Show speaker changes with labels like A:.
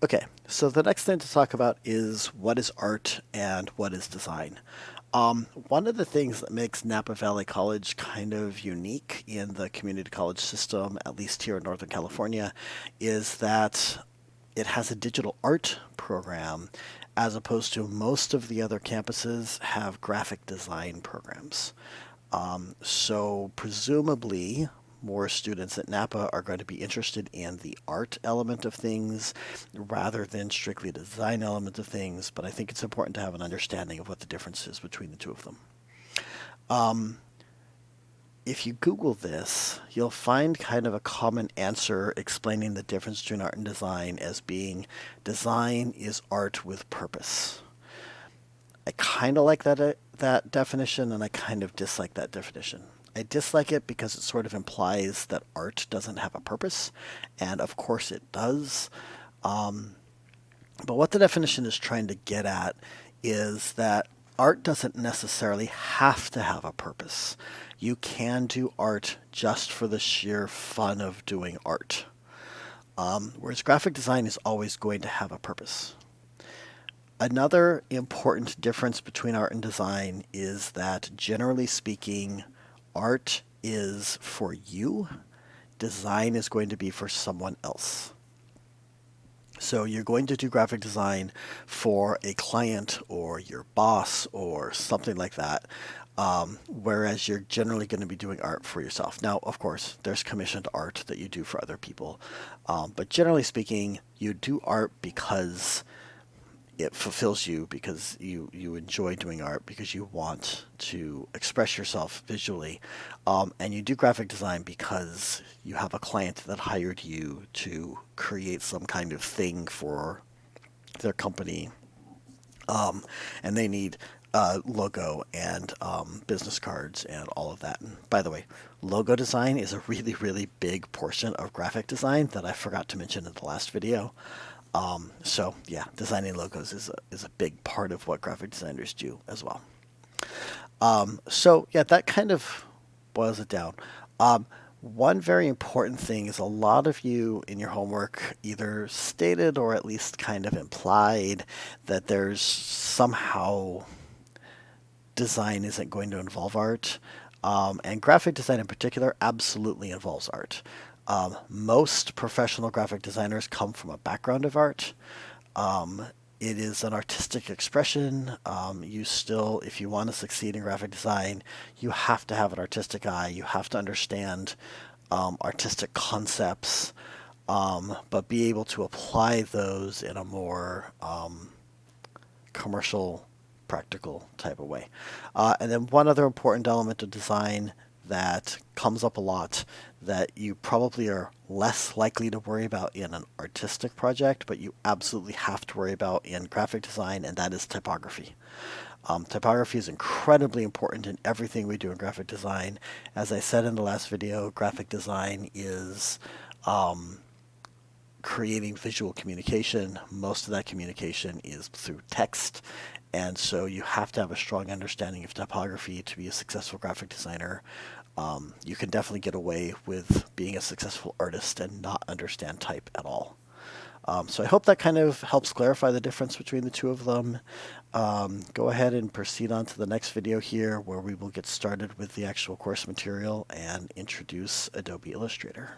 A: Okay, so the next thing to talk about is what is art and what is design. One of the things that makes Napa Valley College kind of unique in the community college system, at least here in Northern California, is that it has a digital art program as opposed to most of the other campuses have graphic design programs. So presumably, more students at Napa are going to be interested in the art element of things rather than strictly the design element of things, but I think it's important to have an understanding of what the difference is between the two of them. Um, if you Google this, you'll find kind of a common answer explaining the difference between art and design as being design is art with purpose. I kind of like that definition, and I kind of dislike that definition. I dislike it because it sort of implies that art doesn't have a purpose, and of course it does. Um, but what the definition is trying to get at is that art doesn't necessarily have to have a purpose. You can do art just for the sheer fun of doing art. Whereas graphic design is always going to have a purpose. Another important difference between art and design is that, generally speaking, art is for you, design is going to be for someone else. So you're going to do graphic design for a client or your boss or something like that, whereas you're generally going to be doing art for yourself. Now, of course, there's commissioned art that you do for other people, but generally speaking, you do art because it fulfills you, because you enjoy doing art, because you want to express yourself visually, and you do graphic design because you have a client that hired you to create some kind of thing for their company, and they need a logo and business cards and all of that. And by the way, logo design is a really, really big portion of graphic design that I forgot to mention in the last video. So yeah, designing logos is a big part of what graphic designers do as well. So yeah, that kind of boils it down. One very important thing is a lot of you in your homework either stated or at least kind of implied that there's somehow design isn't going to involve art. And graphic design in particular absolutely involves art. Most professional graphic designers come from a background of art. It is an artistic expression. You still, if you want to succeed in graphic design, you have to have an artistic eye. You have to understand artistic concepts, but be able to apply those in a more commercial, practical type of way. And then one other important element of design that comes up a lot that you probably are less likely to worry about in an artistic project, but you absolutely have to worry about in graphic design, and that is typography. Typography is incredibly important in everything we do in graphic design. As I said in the last video, graphic design is creating visual communication. Most of that communication is through text, and so you have to have a strong understanding of typography to be a successful graphic designer. You can definitely get away with being a successful artist and not understand type at all. So I hope that kind of helps clarify the difference between the two of them. Go ahead and proceed on to the next video here, where we will get started with the actual course material and introduce Adobe Illustrator.